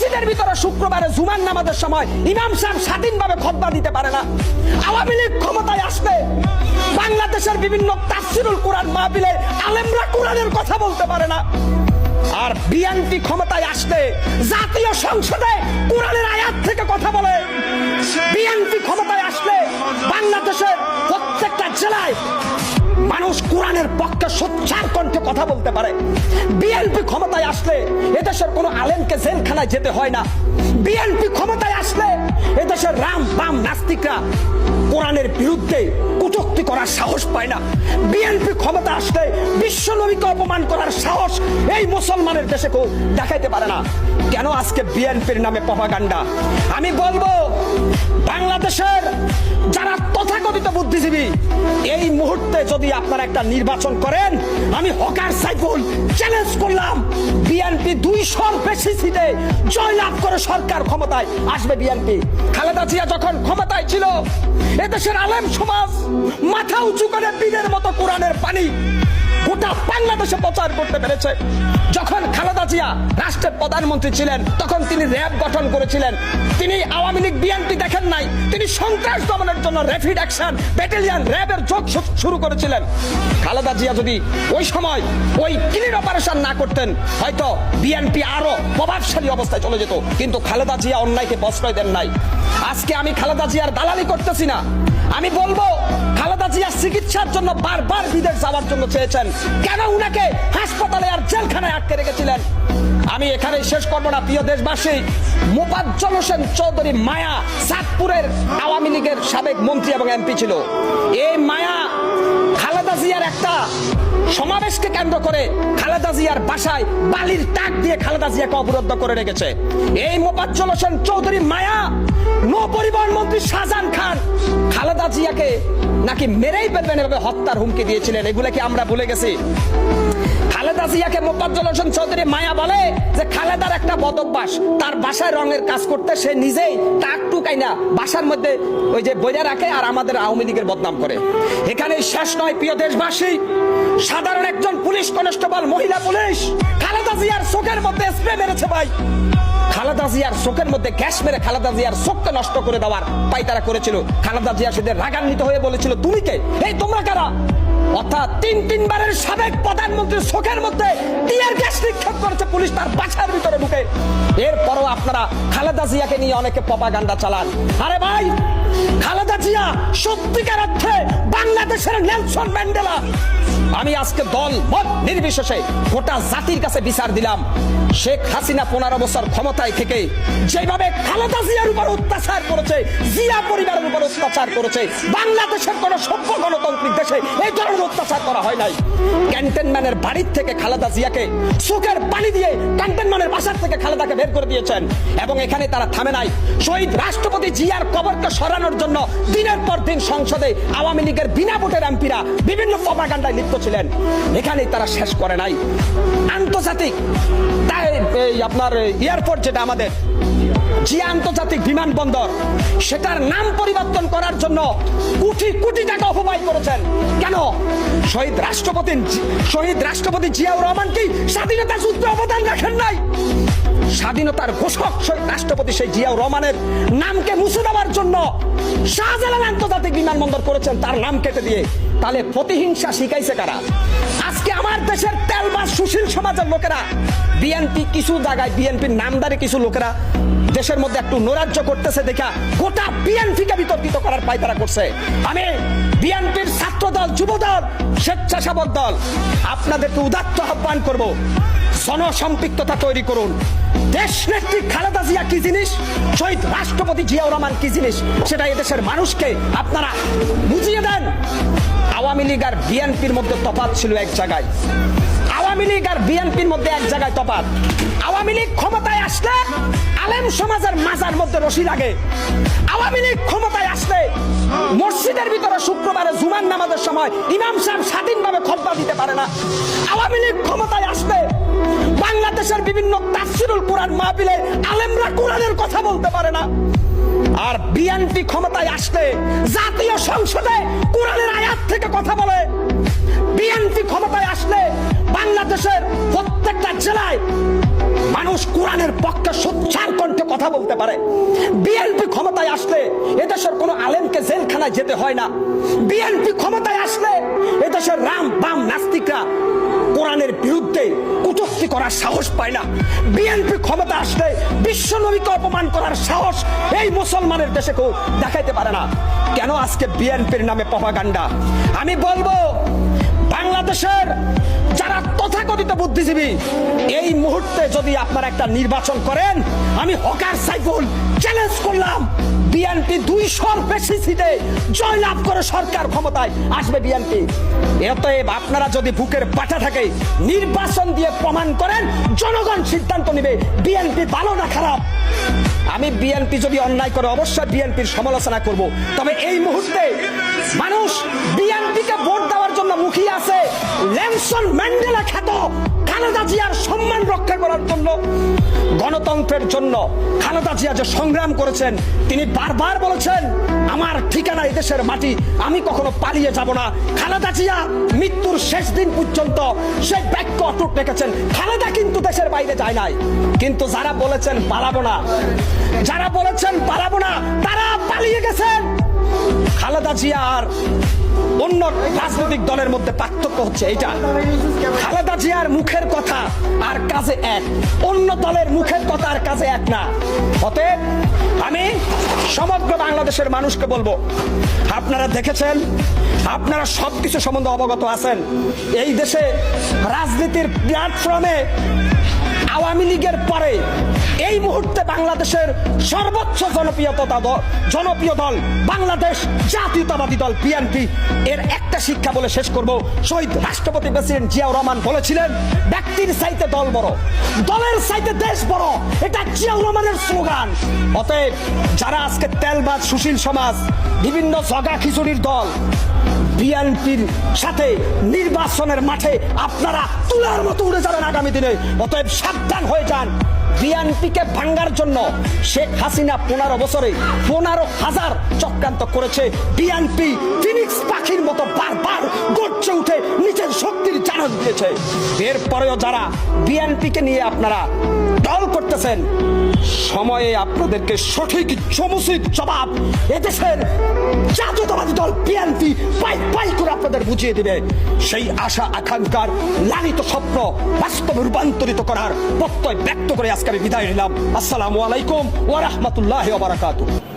মসজিদের ভিতরে শুক্রবারে জুমার নামাজের সময় ইমাম সাহেব স্বাধীনভাবে খুতবা দিতে পারে না। আওয়ামী লীগ ক্ষমতায় আসলে বাংলাদেশের বিভিন্ন তাফসিরুল কোরআন মাহফিলে আলেমরা কোরআনের কথা বলতে পারে না। আর বিএনপি ক্ষমতায় আসলে জাতীয় সংসদে কোরআনের আয়াত থেকে কথা বলে। বিএনপি ক্ষমতায় আসলে বাংলাদেশের প্রত্যেকটা জেলায় মানুষ কোরআনের পক্ষে সোচ্চার কণ্ঠে কথা বলতে পারে। বিএনপি ক্ষমতায় আসলে এদেশের কোনো আলেমকে জেলখানায় যেতে হয় না। বিএনপি ক্ষমতায় আসলে এদেশের রাম বাম নাস্তিকরা কোরআনের বিরুদ্ধে কটূক্তি করার সাহস পায় না। বিএনপি ক্ষমতা আসলে বিশ্ব নবীকে অপমান করার সাহস এই মুসলমানের দেশে কেউ দেখাইতে পারে না। কেন আজকে বিএনপির নামে প্রপাগান্ডা? আমি বলবো, বাংলাদেশের যারা তথাকথিত বুদ্ধিজীবী, এই মুহূর্তে যদি আপনারা একটা নির্বাচন করেন, আমি হকার সাইফুল চ্যালেঞ্জ করলাম, বিএনপি 200-র বেশি সিটে জয়লাভ করে সরকার ক্ষমতায় আসবে। বিএনপি খালেদা জিয়া যখন ক্ষমতায় ছিল, এদেশের আলেম সমাজ মাথা উঁচু করে বীরের মতো কোরআনের পানি গোটা বাংলাদেশে প্রচার করতে পেরেছে। যখন খালেদা জিয়া রাষ্ট্রের প্রধানমন্ত্রী ছিলেন, তখন তিনি র্যাব গঠন করেছিলেন। তিনি আওয়ামী লীগ বিএনপি দেখেন নাই, তিনি সন্ত্রাস দমনের জন্য র্যাপিড অ্যাকশন ব্যাটালিয়ন র্যাবের যোগ শুরু করেছিলেন। খালেদা জিয়া যদি ওই সময় ওই ক্লিন অপারেশন না করতেন, হয়তো বিএনপি আরো প্রভাবশালী অবস্থায় চলে যেত। কিন্তু খালেদা জিয়া অন্যায়কে প্রশ্রয় দেন নাই। আজকে আমি খালেদা জিয়ার দালালি করতেছি না। আমি বলবো, খালেদা জিয়া চিকিৎসার জন্য বারবার বিদেশ যাওয়ার জন্য চেয়েছেন, কেন উনাকে হাসপাতালে আর জেলখানায় আটকে রেখেছিলেন? আমি এখানে শেষ করবো না, প্রিয় দেশবাসী। মোফাজ্জল হোসেন চৌধুরী মায়া চাঁদপুরের আওয়ামী লীগের সাবেক মন্ত্রী এবং এমপি ছিল। এই মায়া খালেদা জিয়ার একটা সমাবেশকে কেন্দ্র করে খালেদা জিয়ার বাসায় বালির টাক দিয়ে খালেদা জিয়াকে অবরুদ্ধ করে রেখেছে। এই মোফাজ্জল হোসেন চৌধুরী মায়া নৌ পরিবহন মন্ত্রী শাহজাহান খান খালেদা জিয়াকে নাকি মেরেই ফেলবেন এভাবে হত্যার হুমকি দিয়েছিলেন। এগুলো কি আমরা ভুলে গেছি? খালেদা জিয়াকে মোফাজ্জল হোসেন চৌধুরী মায়া বলে যে খালেদার একটা বদভ্যাস, তার বাসায় রঙের কাজ করতে সে নিজেই টাক টুকাই না বাসার মধ্যে ওই যে বইয়া রাখে, আর আমাদের আওয়ামী লীগের বদনাম করে। এখানে শেষ নয়, প্রিয় দেশবাসী। সাধারণ একজন পুলিশ কনস্টেবল, মহিলা পুলিশ, খালেদা জিয়ার চোখের মধ্যে স্প্রে মেরেছে। ভাই, খালেদা জিয়ার চোখের মধ্যে গ্যাস মেরে খালেদা জিয়ার চোখকে নষ্ট করে দেওয়ার পায়তারা করেছিল। খালেদা জিয়া সেদের রাগান্বিত হয়ে বলেছিল, তুমি কে? এই তোমরা কারা? অর্থাৎ তিনবারের সাবেক প্রধানমন্ত্রীর চোখের মধ্যে টিয়ার গ্যাস নিক্ষেপ করেছে পুলিশ তার বাসার ভিতরে ঢুকে। এরপরও আপনারা খালেদা জিয়াকে নিয়ে অনেকে প্রপাগান্ডা চালান। আরে ভাই, খালেদা জিয়া সত্যিকার অর্থে বাংলাদেশের নেলসন ম্যান্ডেলা। আমি আজকে দল মত নির্বিশেষে গোটা জাতির কাছে বিচার দিলাম, শেখ হাসিনা 15 বছর ক্ষমতায় থেকে যেভাবে খালেদা জিয়ার উপর অত্যাচার করেছে, জিয়া পরিবারের উপর অত্যাচার করেছে, বাংলাদেশের কোন সভ্য গণতান্ত্রিক দেশে এই ধরনের অত্যাচার করা হয় নাই। ক্যান্টনম্যানের বাড়ির থেকে খালেদা জিয়াকে চোখের পানি দিয়ে ক্যান্টনম্যানের বাসার থেকে খালেদাকে বের করে দিয়েছেন। এবং এখানে তারা থামে নাই। শহীদ রাষ্ট্রপতি জিয়ার কবরকে সরানোর জন্য দিনের পর দিন সংসদে আওয়ামী লীগের বিনা ভোটের এমপিরা বিভিন্ন প্রপাগান্ডায় লিপ্ত ছিলেন। এখানেই তারা শেষ করে নাই। আন্তর্জাতিক আপনার এয়ারপোর্ট, যেটা আমাদের জিয়া আন্তর্জাতিক বিমানবন্দর, সেটার নাম পরিবর্তন করার জন্য কোটি কোটি টাকা অপব্যয় করেছেন। কেন? শহীদ রাষ্ট্রপতি জিয়াউর রহমান কি স্বাধীনতা যুদ্ধে অবদান রাখেন নাই? স্বাধীনতার ঘোষক শহীদ রাষ্ট্রপতি সেই জিয়াউর রহমানের নামকে মুছে দেওয়ার জন্য শাহজালাল আন্তর্জাতিক বিমানবন্দর করেছেন তার নাম কেটে দিয়ে। তাহলে প্রতিহিংসা শিখাইছে কারা? আজকে আমার দেশের তেলবাজ সুশীল সমাজের লোকেরা, বিএনপি কিছু জায়গায় বিএনপির নামদারি কিছু লোকেরা দেশের মধ্যে একটু নৈরাজ্য করতেছে দেখা গোটা বিএনপিকে বিতর্কিত করার পায়তারা করছে। আমি বিএনপির ছাত্র দল, যুব দল, স্বেচ্ছাসেবক দল আপনাদেরকে উদাত্ত আহ্বান করব, জনসম্পৃক্ততা তৈরি করুন। দেশ নেত্রী খালেদা জিয়া কি জিনিস, শহীদ রাষ্ট্রপতি জিয়াউর রহমান কি জিনিস, সেটা এদেশের মানুষকে আপনারা বুঝিয়ে দেন। আওয়ামী লীগ আর বিএনপির মধ্যে তফাৎ ছিল এক জায়গায়। আওয়ামী লীগ আর বিএনপির মধ্যে এক জায়গায় তফাৎ। আওয়ামী লীগ ক্ষমতায় আসলে আলেম সমাজের মাজার মধ্যে রশি লাগে। আওয়ামী লীগ ক্ষমতায় আসলে মসজিদের ভিতরে শুক্রবারে জুমার নামাজের সময় ইমাম সাহেব স্বাধীনভাবে খুতবা দিতে পারে না। আওয়ামী লীগ ক্ষমতায় আসলে বাংলাদেশের বিভিন্ন তাফসিরুল কোরআন মাহফিলে আলেমরা কোরআনের কথা বলতে পারে না। আর বিএনপি ক্ষমতায় আসলে জাতীয় সংসদে কোরআনের আয়াত থেকে কথা বলে। বিএনপি ক্ষমতায় আসলে বাংলাদেশের প্রত্যেকটা জেলায় মানুষ কোরআনের পক্ষে সোচ্চার কথা বলতে পারে। বিএনপি ক্ষমতায় আসলে এদেশের কোনো আলেমকে জেলখানায় যেতে হয় না। বিএনপি ক্ষমতায় আসলে এদেশের রাম বাম নাস্তিকরা কোরআনের বিরুদ্ধে কটূক্তি করার সাহস পায় না। বিএনপি ক্ষমতা আসলে বিশ্ব নবীকে অপমান করার সাহস এই মুসলমানের দেশে কেউ দেখাইতে পারে না। কেন আজকে বিএনপির নামে প্রপাগান্ডা? আমি বলবো, বাংলাদেশের যারা তথাকথিত বুদ্ধিজীবী, এই মুহূর্তে যদি আপনারা একটা নির্বাচন করেন, আমি হকার সাইফুল চ্যালেঞ্জ করলাম, বিএনপি 200-র বেশি সিটে জয়লাভ করে সরকার ক্ষমতায় আসবে বিএনপি। অতএব আপনারা যদি বুকের পাটা থাকে নির্বাচন দিয়ে প্রমাণ করেন, জনগণ সিদ্ধান্ত নেবে বিএনপি ভালো না খারাপ। আমি বিএনপি যদি অন্যায় করে অবশ্যই বিএনপির সমালোচনা করব, তবে এই মুহূর্তে মানুষ বিএনপিকে ভোট দেওয়ার জন্য মুখিয়ে আছে নেলসন ম্যান্ডেলা খ্যাত খালেদা জিয়ার সম্মান রক্ষা করার জন্য। গণতন্ত্রের জন্য খালেদা জিয়া যে সংগ্রাম করেছেন, তিনি বারবার বলেছেন আমার ঠিকানা এদেশের মাটি, আমি কখনো পালিয়ে যাব না। খালেদা জিয়া মৃত্যুর শেষ দিন পর্যন্ত সেই বাক্য অটুট রেখেছেন। খালেদা কিন্তু দেশের বাইরে যায় নাই। কিন্তু যারা বলেছেন পালাবো না, তারা পালিয়ে গেছেন। খালেদা জিয়া আর অন্য রাজনৈতিক দলের মধ্যে পার্থক্য হচ্ছে এইটা, খালেদা জিয়ার মুখের কথা আর কাজে এক, অন্য দলের মুখের কথা আর কাজে এক না। অতএব আমি সমগ্র বাংলাদেশের মানুষকে বলবো, আপনারা দেখেছেন, আপনারা সবকিছু সম্বন্ধে অবগত আছেন। এই দেশে রাজনীতির প্ল্যাটফর্মে আওয়ামী লীগের পরে এই মুহূর্তে বাংলাদেশের সর্বোচ্চ জনপ্রিয় দল বাংলাদেশ জাতীয়তাবাদী দল বিএনপি। এর একটা শিক্ষা বলে শেষ করব, শহীদ রাষ্ট্রপতি প্রেসিডেন্ট জিয়াউর রহমান বলেছিলেন, ব্যক্তির চাইতে দল বড়, দলের চাইতে দেশ বড়। এটা জিয়াউর রহমানের স্লোগান। অতএব যারা আজকে তেলবাজ সুশীল সমাজ, বিভিন্ন জগা খিচুড়ির দল, বিএনপির সাথে নির্বাচনের মাঠে আপনারা তুলার মতো উড়ে যাবেন আগামী দিনে। অতএব সাবধান হয়ে যান। বিএনপিকে ভাঙ্গার জন্য শেখ হাসিনা 15 বছরে 15,000 চক্রান্ত করেছে। বিএনপি ফিনিক্স পাখির মতো বারবার গর্জে উঠে নিজের শক্তির জানান দিয়েছে। এরপরেও যারা বিএনপিকে নিয়ে আপনারা দল করতেছেন, সময়ে আপনাদেরকে সঠিক সমুচিত জবাব এদেশের জাতীয়তাবাদী দল বিএনপি পাই করে আপনাদের বুঝিয়ে দিবে। সেই আশা আকাঙ্ক্ষার লালিত স্বপ্ন বাস্তবে রূপান্তরিত করার প্রত্যয় ব্যক্ত করে আজকে আমি বিদায় নিলাম। আসসালামু আলাইকুম ওয়া রাহমাতুল্লাহি ওয়া বারাকাতুহু।